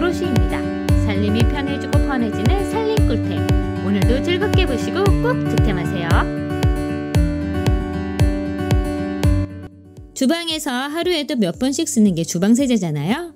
오롯이입니다. 살림이 편해지고 편해지는 살림 꿀템. 오늘도 즐겁게 보시고 꼭 득템하세요. 주방에서 하루에도 몇 번씩 쓰는 게 주방세제잖아요.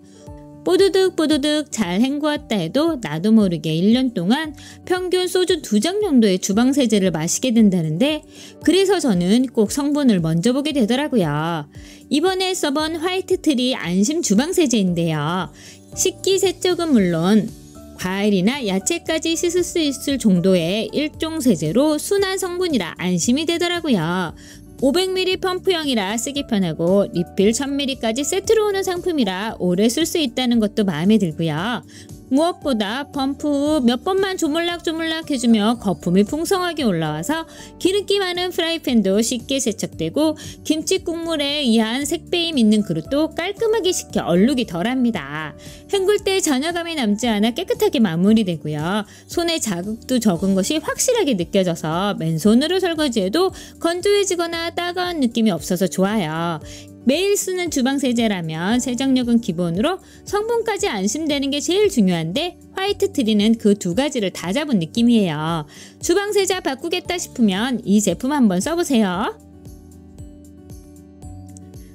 뽀드득 뽀드득 잘 헹구었다 해도 나도 모르게 1년 동안 평균 소주 2잔 정도의 주방세제를 마시게 된다는데, 그래서 저는 꼭 성분을 먼저 보게 되더라고요. 이번에 써본 화이트트리 안심 주방세제인데요. 식기세척은 물론 과일이나 야채까지 씻을 수 있을 정도의 일종 세제로 순한 성분이라 안심이 되더라고요. 500ml 펌프형이라 쓰기 편하고 리필 1000ml까지 세트로 오는 상품이라 오래 쓸 수 있다는 것도 마음에 들고요. 무엇보다 펌프 후 몇 번만 조물락조물락 해주며 거품이 풍성하게 올라와서 기름기 많은 프라이팬도 쉽게 세척되고, 김치 국물에 의한 색배임 있는 그릇도 깔끔하게 식혀 얼룩이 덜합니다. 헹굴 때 잔여감이 남지 않아 깨끗하게 마무리되고요. 손에 자극도 적은 것이 확실하게 느껴져서 맨손으로 설거지해도 건조해지거나 따가운 느낌이 없어서 좋아요. 매일 쓰는 주방세제라면 세정력은 기본으로 성분까지 안심되는 게 제일 중요한데, 화이트트리는 그 두 가지를 다 잡은 느낌이에요. 주방세제 바꾸겠다 싶으면 이 제품 한번 써보세요.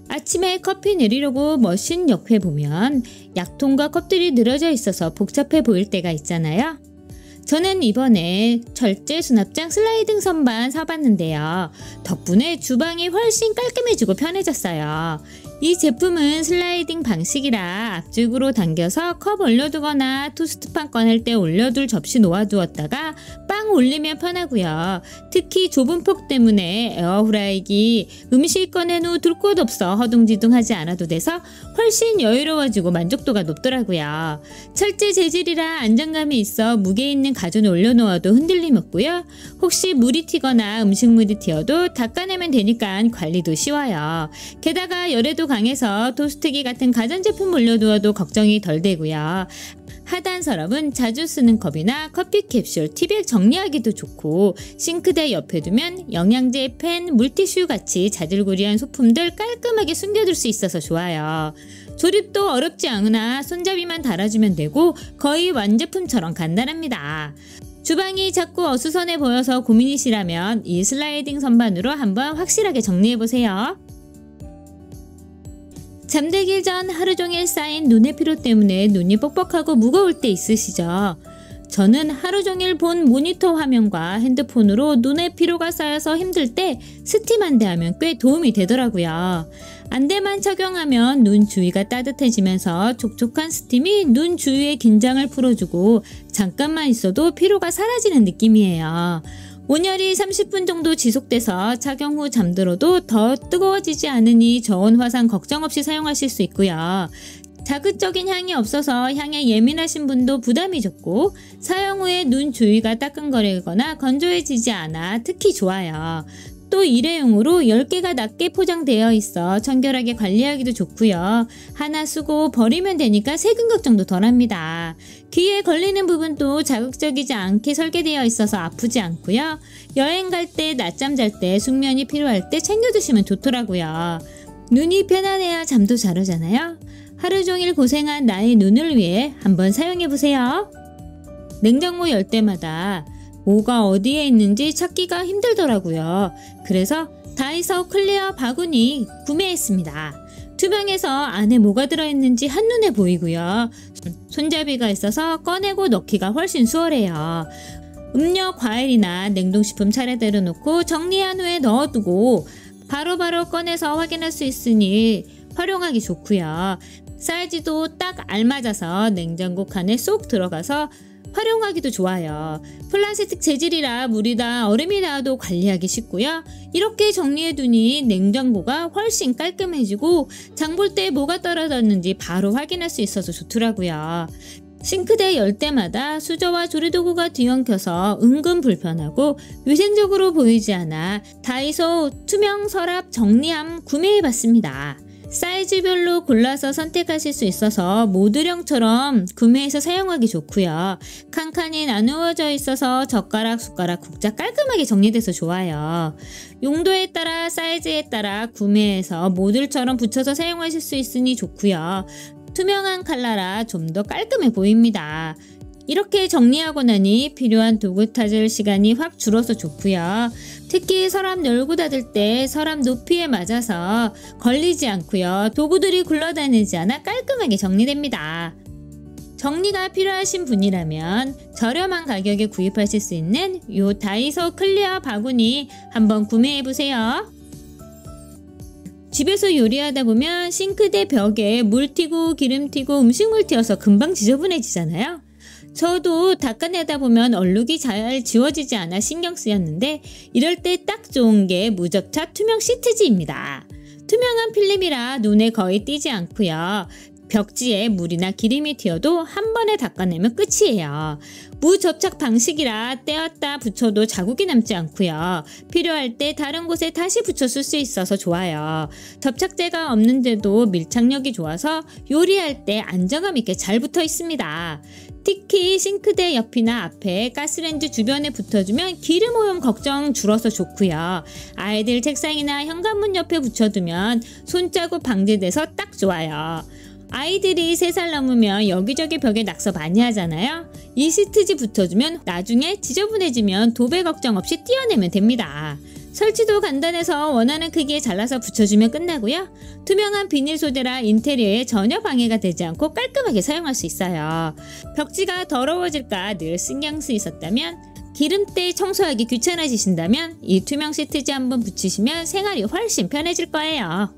아침에 커피 내리려고 머신 옆에 보면 약통과 컵들이 늘어져 있어서 복잡해 보일 때가 있잖아요. 저는 이번에 철제 수납장 슬라이딩 선반 사봤는데요. 덕분에 주방이 훨씬 깔끔해지고 편해졌어요. 이 제품은 슬라이딩 방식이라 앞쪽으로 당겨서 컵 올려두거나 토스트판 꺼낼 때 올려둘 접시 놓아두었다가 빵 올리면 편하고요. 특히 좁은 폭 때문에 에어프라이기 음식 꺼낸 후 둘 곳 없어 허둥지둥하지 않아도 돼서 훨씬 여유로워지고 만족도가 높더라고요. 철제 재질이라 안정감이 있어 무게 있는 가전에 올려놓아도 흔들림 없고요. 혹시 물이 튀거나 음식물이 튀어도 닦아내면 되니까 관리도 쉬워요. 게다가 열에도 강해서 토스트기 같은 가전제품 올려두어도 걱정이 덜 되고요. 하단 서랍은 자주 쓰는 컵이나 커피 캡슐, 티백 정리하기도 좋고, 싱크대 옆에 두면 영양제, 펜, 물티슈 같이 자질구레한 소품들 깔끔하게 숨겨둘 수 있어서 좋아요. 조립도 어렵지 않으나 손잡이만 달아주면 되고 거의 완제품처럼 간단합니다. 주방이 자꾸 어수선해 보여서 고민이시라면 이 슬라이딩 선반으로 한번 확실하게 정리해보세요. 잠들기 전 하루 종일 쌓인 눈의 피로 때문에 눈이 뻑뻑하고 무거울 때 있으시죠? 저는 하루 종일 본 모니터 화면과 핸드폰으로 눈의 피로가 쌓여서 힘들 때 스팀 안대 하면 꽤 도움이 되더라고요. 안대만 착용하면 눈 주위가 따뜻해지면서 촉촉한 스팀이 눈 주위의 긴장을 풀어주고 잠깐만 있어도 피로가 사라지는 느낌이에요. 온열이 30분 정도 지속돼서 착용 후 잠들어도 더 뜨거워지지 않으니 저온 화상 걱정 없이 사용하실 수 있고요. 자극적인 향이 없어서 향에 예민하신 분도 부담이 적고, 사용 후에 눈 주위가 따끔거리거나 건조해지지 않아 특히 좋아요. 또 일회용으로 10개가 낮게 포장되어 있어 청결하게 관리하기도 좋고요. 하나 쓰고 버리면 되니까 세균 걱정도 덜합니다. 귀에 걸리는 부분도 자극적이지 않게 설계되어 있어서 아프지 않고요. 여행 갈 때, 낮잠 잘 때, 숙면이 필요할 때 챙겨 드시면 좋더라고요. 눈이 편안해야 잠도 잘 오잖아요. 하루 종일 고생한 나의 눈을 위해 한번 사용해보세요. 냉장고 열 때마다 뭐가 어디에 있는지 찾기가 힘들더라고요. 그래서 다이소 클리어 바구니 구매했습니다. 투명해서 안에 뭐가 들어있는지 한눈에 보이고요. 손잡이가 있어서 꺼내고 넣기가 훨씬 수월해요. 음료, 과일이나 냉동식품 차례대로 놓고 정리한 후에 넣어두고 바로바로 꺼내서 확인할 수 있으니 활용하기 좋고요. 사이즈도 딱 알맞아서 냉장고 칸에 쏙 들어가서 활용하기도 좋아요. 플라스틱 재질이라 물이 다 얼음이 닿아도 관리하기 쉽고요. 이렇게 정리해두니 냉장고가 훨씬 깔끔해지고 장볼 때 뭐가 떨어졌는지 바로 확인할 수 있어서 좋더라고요. 싱크대 열 때마다 수저와 조리도구가 뒤엉켜서 은근 불편하고 위생적으로 보이지 않아 다이소 투명 서랍 정리함 구매해봤습니다. 사이즈별로 골라서 선택하실 수 있어서 모듈형처럼 구매해서 사용하기 좋고요. 칸칸이 나누어져 있어서 젓가락, 숟가락, 국자 깔끔하게 정리돼서 좋아요. 용도에 따라 사이즈에 따라 구매해서 모듈처럼 붙여서 사용하실 수 있으니 좋고요. 투명한 칼라라 좀 더 깔끔해 보입니다. 이렇게 정리하고 나니 필요한 도구 찾을 시간이 확 줄어서 좋고요. 특히 서랍 열고 닫을 때 서랍 높이에 맞아서 걸리지 않고요. 도구들이 굴러다니지 않아 깔끔하게 정리됩니다. 정리가 필요하신 분이라면 저렴한 가격에 구입하실 수 있는 요 다이소 클리어 바구니 한번 구매해보세요. 집에서 요리하다 보면 싱크대 벽에 물 튀고 기름 튀고 음식물 튀어서 금방 지저분해지잖아요. 저도 닦아내다 보면 얼룩이 잘 지워지지 않아 신경 쓰였는데 이럴 때 딱 좋은 게 무접착 투명 시트지입니다. 투명한 필름이라 눈에 거의 띄지 않고요. 벽지에 물이나 기름이 튀어도 한 번에 닦아내면 끝이에요. 무접착 방식이라 떼었다 붙여도 자국이 남지 않고요. 필요할 때 다른 곳에 다시 붙여 쓸 수 있어서 좋아요. 접착제가 없는데도 밀착력이 좋아서 요리할 때 안정감 있게 잘 붙어 있습니다. 특히 싱크대 옆이나 앞에 가스레인지 주변에 붙어주면 기름 오염 걱정 줄어서 좋고요. 아이들 책상이나 현관문 옆에 붙여두면 손자국 방지돼서 딱 좋아요. 아이들이 3살 넘으면 여기저기 벽에 낙서 많이 하잖아요. 이 시트지 붙여주면 나중에 지저분해지면 도배 걱정 없이 떼어내면 됩니다. 설치도 간단해서 원하는 크기에 잘라서 붙여주면 끝나고요. 투명한 비닐 소재라 인테리어에 전혀 방해가 되지 않고 깔끔하게 사용할 수 있어요. 벽지가 더러워질까 늘 신경 쓰이셨다면 기름때 청소하기 귀찮아지신다면 이 투명 시트지 한번 붙이시면 생활이 훨씬 편해질 거예요.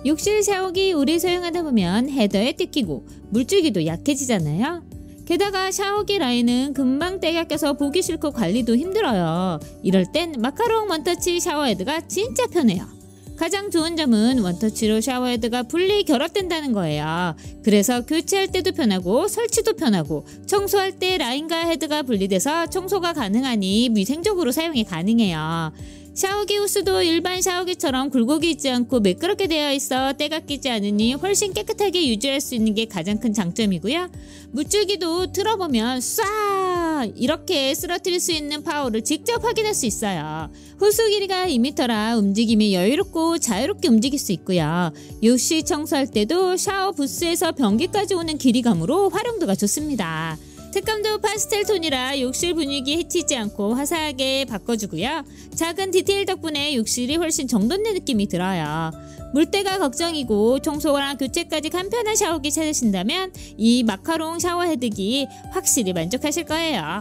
욕실 샤워기 오래 사용하다 보면 헤더에 뜯기고 물줄기도 약해지잖아요. 게다가 샤워기 라인은 금방 때가 껴서 보기 싫고 관리도 힘들어요. 이럴 땐 마카롱 원터치 샤워헤드가 진짜 편해요. 가장 좋은 점은 원터치로 샤워헤드가 분리 결합된다는 거예요. 그래서 교체할 때도 편하고 설치도 편하고 청소할 때 라인과 헤드가 분리돼서 청소가 가능하니 위생적으로 사용이 가능해요. 샤워기 호스도 일반 샤워기처럼 굴곡이 있지 않고 매끄럽게 되어 있어 때가 끼지 않으니 훨씬 깨끗하게 유지할 수 있는 게 가장 큰 장점이고요. 물줄기도 틀어보면 쏴 이렇게 쓰러뜨릴 수 있는 파워를 직접 확인할 수 있어요. 호스 길이가 2m라 움직임이 여유롭고 자유롭게 움직일 수 있고요. 욕실 청소할 때도 샤워 부스에서 변기까지 오는 길이감으로 활용도가 좋습니다. 색감도 파스텔 톤이라 욕실 분위기 해치지 않고 화사하게 바꿔주고요. 작은 디테일 덕분에 욕실이 훨씬 정돈된 느낌이 들어요. 물때가 걱정이고 청소랑 교체까지 간편한 샤워기 찾으신다면 이 마카롱 샤워헤드기 확실히 만족하실 거예요.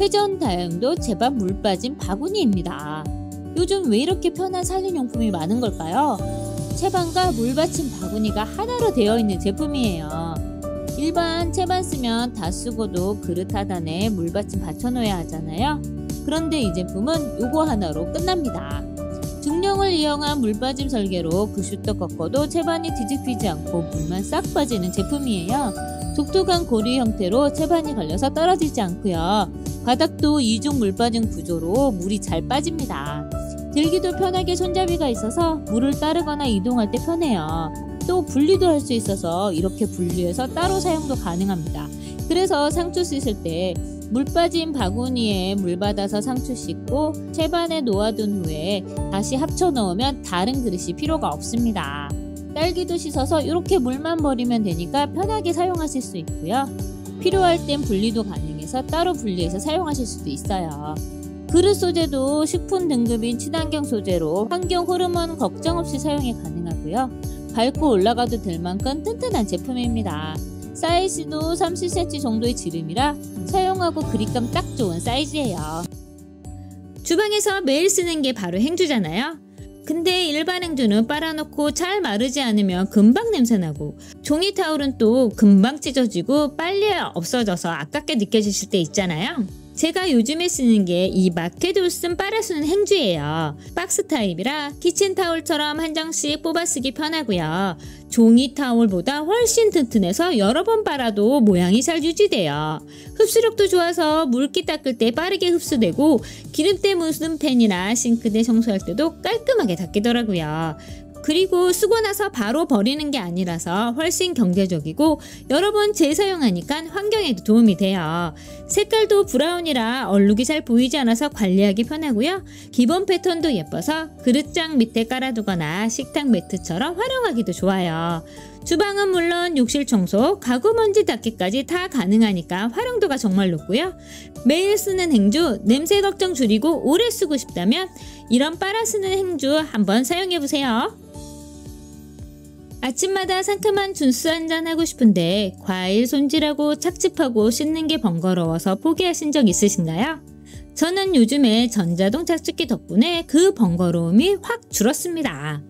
회전 다용도 제밥 물 빠진 바구니입니다. 요즘 왜 이렇게 편한 살림용품이 많은 걸까요? 채반과 물 받침 바구니가 하나로 되어 있는 제품이에요. 일반 채반 쓰면 다 쓰고도 그릇 하단에 물받침 받쳐놓아야 하잖아요. 그런데 이 제품은 요거 하나로 끝납니다. 중량을 이용한 물받침 설계로 그 슈터 꺾어도 채반이 뒤집히지 않고 물만 싹 빠지는 제품이에요. 독특한 고리 형태로 채반이 걸려서 떨어지지 않고요. 바닥도 이중 물받침 구조로 물이 잘 빠집니다. 들기도 편하게 손잡이가 있어서 물을 따르거나 이동할 때 편해요. 또 분리도 할 수 있어서 이렇게 분리해서 따로 사용도 가능합니다. 그래서 상추 씻을 때 물 빠진 바구니에 물 받아서 상추 씻고 채반에 놓아둔 후에 다시 합쳐 넣으면 다른 그릇이 필요가 없습니다. 딸기도 씻어서 이렇게 물만 버리면 되니까 편하게 사용하실 수 있고요. 필요할 땐 분리도 가능해서 따로 분리해서 사용하실 수도 있어요. 그릇 소재도 식품 등급인 친환경 소재로 환경 호르몬 걱정 없이 사용이 가능하고요. 밟고 올라가도 될 만큼 튼튼한 제품입니다. 사이즈도 30cm 정도의 지름이라 사용하고 그립감 딱 좋은 사이즈예요. 주방에서 매일 쓰는 게 바로 행주잖아요. 근데 일반 행주는 빨아놓고 잘 마르지 않으면 금방 냄새나고 종이 타올은 또 금방 찢어지고 빨리 없어져서 아깝게 느껴지실 때 있잖아요. 제가 요즘에 쓰는 게 이 마켓옷은 빨아쓰는 행주예요. 박스 타입이라 키친타올처럼 한 장씩 뽑아 쓰기 편하고요. 종이 타올보다 훨씬 튼튼해서 여러 번 빨아도 모양이 잘 유지돼요. 흡수력도 좋아서 물기 닦을 때 빠르게 흡수되고 기름때 묻은 팬이나 싱크대 청소할 때도 깔끔하게 닦이더라고요. 그리고 쓰고 나서 바로 버리는 게 아니라서 훨씬 경제적이고 여러 번 재사용하니까 환경에도 도움이 돼요. 색깔도 브라운이라 얼룩이 잘 보이지 않아서 관리하기 편하고요. 기본 패턴도 예뻐서 그릇장 밑에 깔아두거나 식탁 매트처럼 활용하기도 좋아요. 주방은 물론 욕실 청소, 가구 먼지 닦기까지 다 가능하니까 활용도가 정말 높고요. 매일 쓰는 행주, 냄새 걱정 줄이고 오래 쓰고 싶다면 이런 빨아 쓰는 행주 한번 사용해보세요. 아침마다 상큼한 주스 한잔 하고 싶은데 과일 손질하고 착즙하고 씻는 게 번거로워서 포기하신 적 있으신가요? 저는 요즘에 전자동 착즙기 덕분에 그 번거로움이 확 줄었습니다.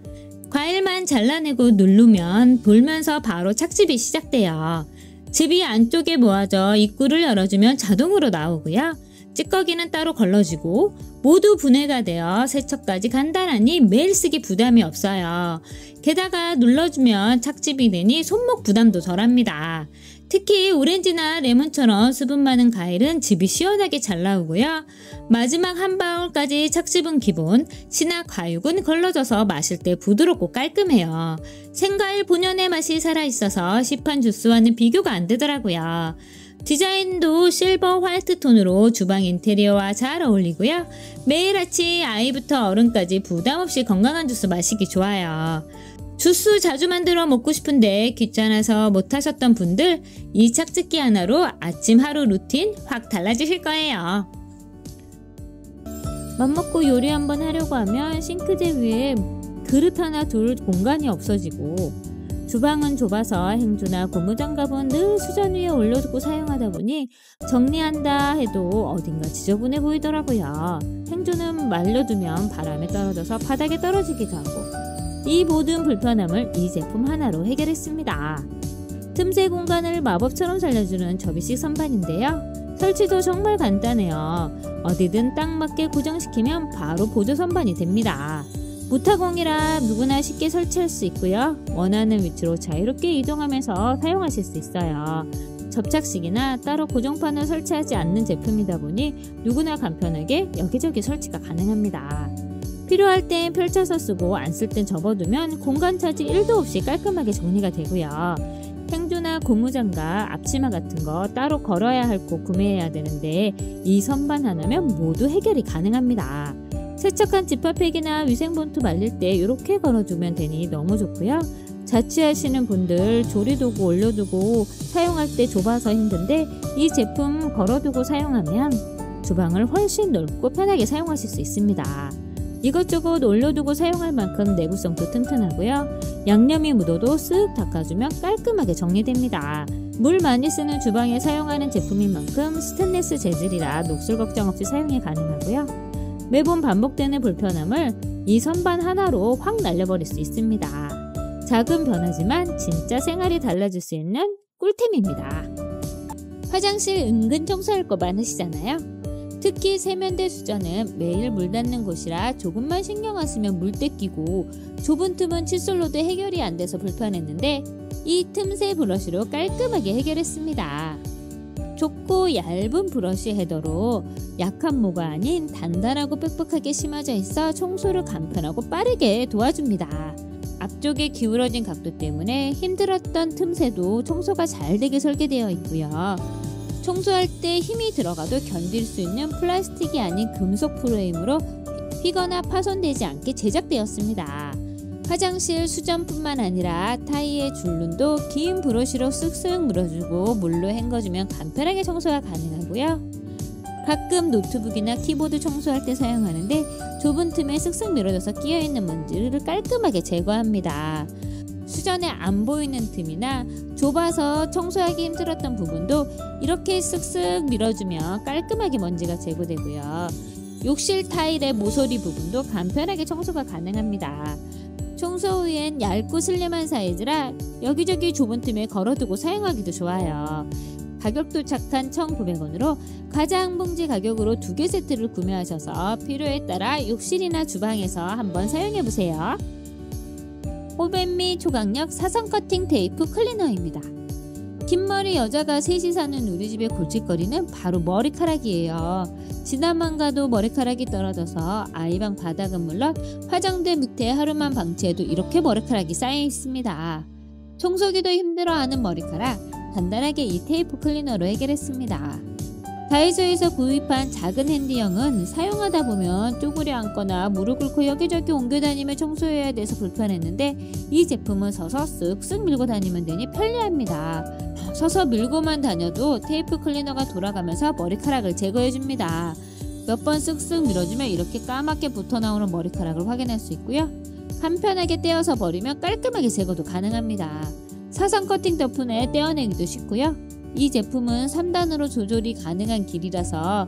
과일만 잘라내고 누르면 돌면서 바로 착즙이 시작돼요. 즙이 안쪽에 모아져 입구를 열어주면 자동으로 나오고요. 찌꺼기는 따로 걸러지고 모두 분해가 되어 세척까지 간단하니 매일 쓰기 부담이 없어요. 게다가 눌러주면 착즙이 되니 손목 부담도 덜합니다. 특히 오렌지나 레몬처럼 수분 많은 과일은 즙이 시원하게 잘 나오고요. 마지막 한 방울까지 착즙은 기본, 신화 과육은 걸러져서 마실 때 부드럽고 깔끔해요. 생과일 본연의 맛이 살아있어서 시판 주스와는 비교가 안 되더라고요. 디자인도 실버 화이트 톤으로 주방 인테리어와 잘 어울리고요. 매일 아침 아이부터 어른까지 부담없이 건강한 주스 마시기 좋아요. 주스 자주 만들어 먹고 싶은데 귀찮아서 못하셨던 분들 이 착즙기 하나로 아침 하루 루틴 확 달라지실 거예요. 맘먹고 요리 한번 하려고 하면 싱크대 위에 그릇 하나 둘 공간이 없어지고 주방은 좁아서 행주나 고무장갑은 늘 수전 위에 올려두고 사용하다 보니 정리한다 해도 어딘가 지저분해 보이더라고요. 행주는 말려두면 바람에 떨어져서 바닥에 떨어지기도 하고 이 모든 불편함을 이 제품 하나로 해결했습니다. 틈새 공간을 마법처럼 살려주는 접이식 선반인데요. 설치도 정말 간단해요. 어디든 딱 맞게 고정시키면 바로 보조 선반이 됩니다. 무타공이라 누구나 쉽게 설치할 수 있고요. 원하는 위치로 자유롭게 이동하면서 사용하실 수 있어요. 접착식이나 따로 고정판을 설치하지 않는 제품이다 보니 누구나 간편하게 여기저기 설치가 가능합니다. 필요할 땐 펼쳐서 쓰고 안 쓸 땐 접어두면 공간 차지 1도 없이 깔끔하게 정리가 되고요. 행주나 고무장갑, 앞치마 같은 거 따로 걸어야 할 곳 구매해야 되는데 이 선반 하나면 모두 해결이 가능합니다. 세척한 지퍼팩이나 위생봉투 말릴 때 이렇게 걸어두면 되니 너무 좋고요. 자취하시는 분들 조리도구 올려두고 사용할 때 좁아서 힘든데 이 제품 걸어두고 사용하면 주방을 훨씬 넓고 편하게 사용하실 수 있습니다. 이것저것 올려두고 사용할 만큼 내구성도 튼튼하고요. 양념이 묻어도 쓱 닦아주면 깔끔하게 정리됩니다. 물 많이 쓰는 주방에 사용하는 제품인 만큼 스테인리스 재질이라 녹슬 걱정 없이 사용이 가능하고요. 매번 반복되는 불편함을 이 선반 하나로 확 날려버릴 수 있습니다. 작은 변화지만 진짜 생활이 달라질 수 있는 꿀템입니다. 화장실 은근 청소할 거 많으시잖아요. 특히 세면대 수전은 매일 물 닿는 곳이라 조금만 신경 안 쓰면 물때 끼고 좁은 틈은 칫솔로도 해결이 안 돼서 불편했는데 이 틈새 브러쉬로 깔끔하게 해결했습니다. 좁고 얇은 브러쉬 헤더로 약한 모가 아닌 단단하고 빽빽하게 심어져 있어 청소를 간편하고 빠르게 도와줍니다. 앞쪽에 기울어진 각도 때문에 힘들었던 틈새도 청소가 잘 되게 설계되어 있고요. 청소할 때 힘이 들어가도 견딜 수 있는 플라스틱이 아닌 금속 프레임으로 휘거나 파손되지 않게 제작되었습니다. 화장실 수전뿐만 아니라 타일의 줄눈도 긴 브러쉬로 쓱쓱 물어주고 물로 헹궈주면 간편하게 청소가 가능하고요. 가끔 노트북이나 키보드 청소할 때 사용하는데 좁은 틈에 쓱쓱 밀어져서 끼어있는 먼지를 깔끔하게 제거합니다. 수전에 안 보이는 틈이나 좁아서 청소하기 힘들었던 부분도 이렇게 쓱쓱 밀어주면 깔끔하게 먼지가 제거되고요. 욕실 타일의 모서리 부분도 간편하게 청소가 가능합니다. 청소 후엔 얇고 슬림한 사이즈라 여기저기 좁은 틈에 걸어두고 사용하기도 좋아요. 가격도 착한 1,900원으로 가장 봉지 가격으로 2개 세트를 구매하셔서 필요에 따라 욕실이나 주방에서 한번 사용해보세요. 호벤 및 초강력 사선 커팅 테이프 클리너입니다. 흰머리 여자가 셋이 사는 우리 집의 골칫거리는 바로 머리카락이에요. 지나만 가도 머리카락이 떨어져서 아이방 바닥은 물론 화장대 밑에 하루만 방치해도 이렇게 머리카락이 쌓여 있습니다. 청소기도 힘들어하는 머리카락, 간단하게 이 테이프 클리너로 해결했습니다. 다이소에서 구입한 작은 핸디형은 사용하다 보면 쪼그려 앉거나 무릎 꿇고 여기저기 옮겨 다니며 청소해야 돼서 불편했는데, 이 제품은 서서 쓱쓱 밀고 다니면 되니 편리합니다. 서서 밀고만 다녀도 테이프 클리너가 돌아가면서 머리카락을 제거해줍니다. 몇 번 쓱쓱 밀어주면 이렇게 까맣게 붙어나오는 머리카락을 확인할 수 있고요. 간편하게 떼어서 버리면 깔끔하게 제거도 가능합니다. 사선 커팅 덕분에 떼어내기도 쉽고요. 이 제품은 3단으로 조절이 가능한 길이라서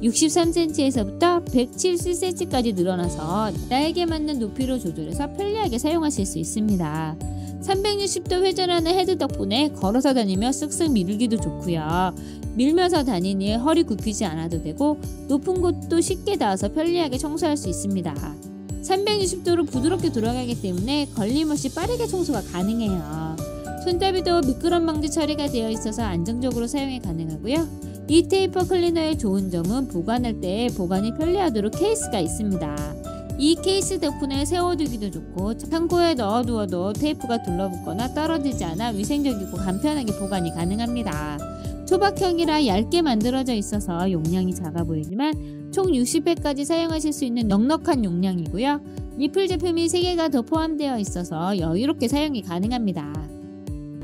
63cm에서부터 107cm까지 늘어나서 나에게 맞는 높이로 조절해서 편리하게 사용하실 수 있습니다. 360도 회전하는 헤드 덕분에 걸어서 다니며 쓱쓱 밀기도 좋고요. 밀면서 다니니 허리 굽히지 않아도 되고 높은 곳도 쉽게 닿아서 편리하게 청소할 수 있습니다. 360도로 부드럽게 돌아가기 때문에 걸림없이 빠르게 청소가 가능해요. 손잡이도 미끄럼 방지 처리가 되어 있어서 안정적으로 사용이 가능하고요. 이 테이프 클리너의 좋은 점은 보관할 때 보관이 편리하도록 케이스가 있습니다. 이 케이스 덕분에 세워두기도 좋고 창고에 넣어두어도 테이프가 둘러붙거나 떨어지지 않아 위생적이고 간편하게 보관이 가능합니다. 초박형이라 얇게 만들어져 있어서 용량이 작아 보이지만 총 60회까지 사용하실 수 있는 넉넉한 용량이고요. 리필 제품이 3개가 더 포함되어 있어서 여유롭게 사용이 가능합니다.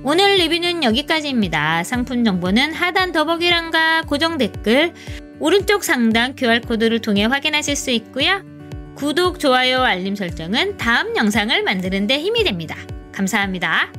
오늘 리뷰는 여기까지입니다. 상품 정보는 하단 더보기란과 고정 댓글, 오른쪽 상단 QR코드를 통해 확인하실 수 있고요. 구독, 좋아요, 알림 설정은 다음 영상을 만드는 데 힘이 됩니다. 감사합니다.